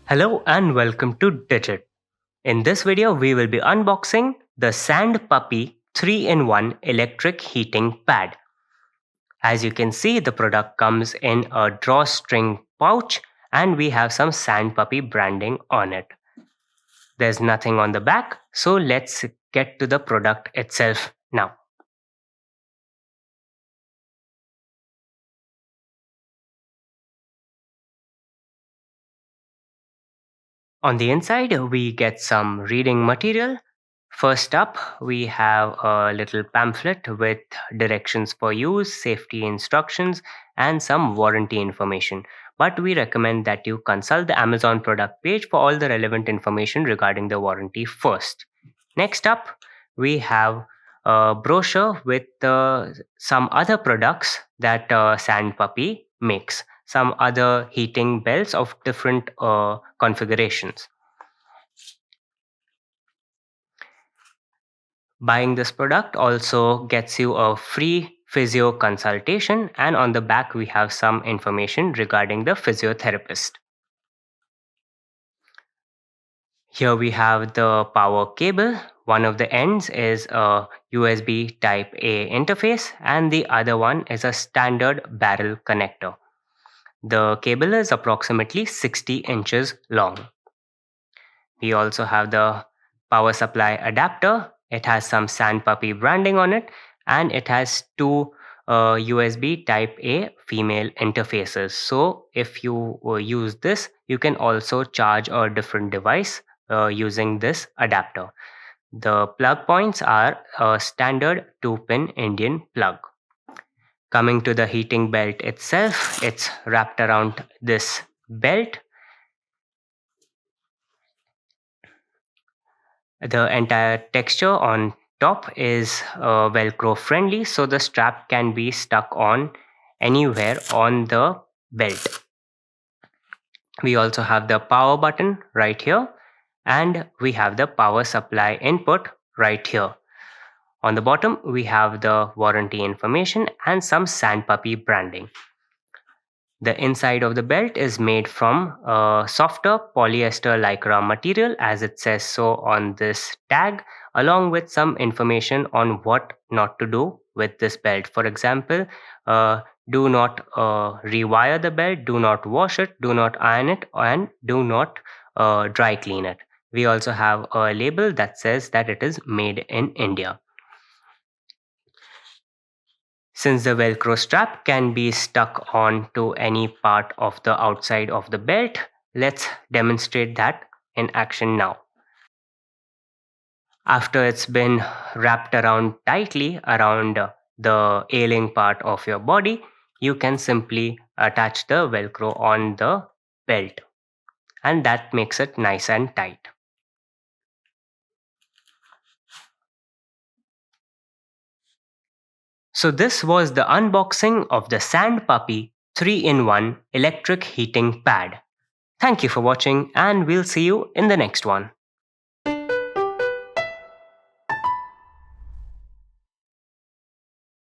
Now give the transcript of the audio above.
Hello and welcome to Digit. In this video, we will be unboxing the Sand Puppy 3-in-1 electric heating pad. As you can see, the product comes in a drawstring pouch and we have some Sand Puppy branding on it. There's nothing on the back, so let's get to the product itself now. On the inside, we get some reading material. First up, we have a little pamphlet with directions for use, safety instructions, and some warranty information. But we recommend that you consult the Amazon product page for all the relevant information regarding the warranty first. Next up, we have a brochure with some other products that Sand Puppy makes, some other heating belts of different configurations. Buying this product also gets you a free physio consultation, and on the back, we have some information regarding the physiotherapist. Here we have the power cable. One of the ends is a USB Type A interface, and the other one is a standard barrel connector. The cable is approximately 60 inches long. We also have the power supply adapter. It has some Sand Puppy branding on it, and it has two USB Type A female interfaces. So if you use this, you can also charge a different device using this adapter. The plug points are a standard 2-pin Indian plug. Coming to the heating belt itself, it's wrapped around this belt. The entire texture on top is Velcro friendly, so the strap can be stuck on anywhere on the belt. We also have the power button right here, and we have the power supply input right here. On the bottom, we have the warranty information and some Sand Puppy branding. The inside of the belt is made from a softer polyester lycra material, as it says so on this tag, along with some information on what not to do with this belt. For example, do not rewire the belt, do not wash it, do not iron it, and do not dry clean it. We also have a label that says that it is made in India. Since the Velcro strap can be stuck onto any part of the outside of the belt, let's demonstrate that in action now. After it's been wrapped around tightly around the ailing part of your body, you can simply attach the Velcro on the belt, and that makes it nice and tight. So this was the unboxing of the Sand Puppy 3-in-1 electric heating pad. Thank you for watching, and we'll see you in the next one.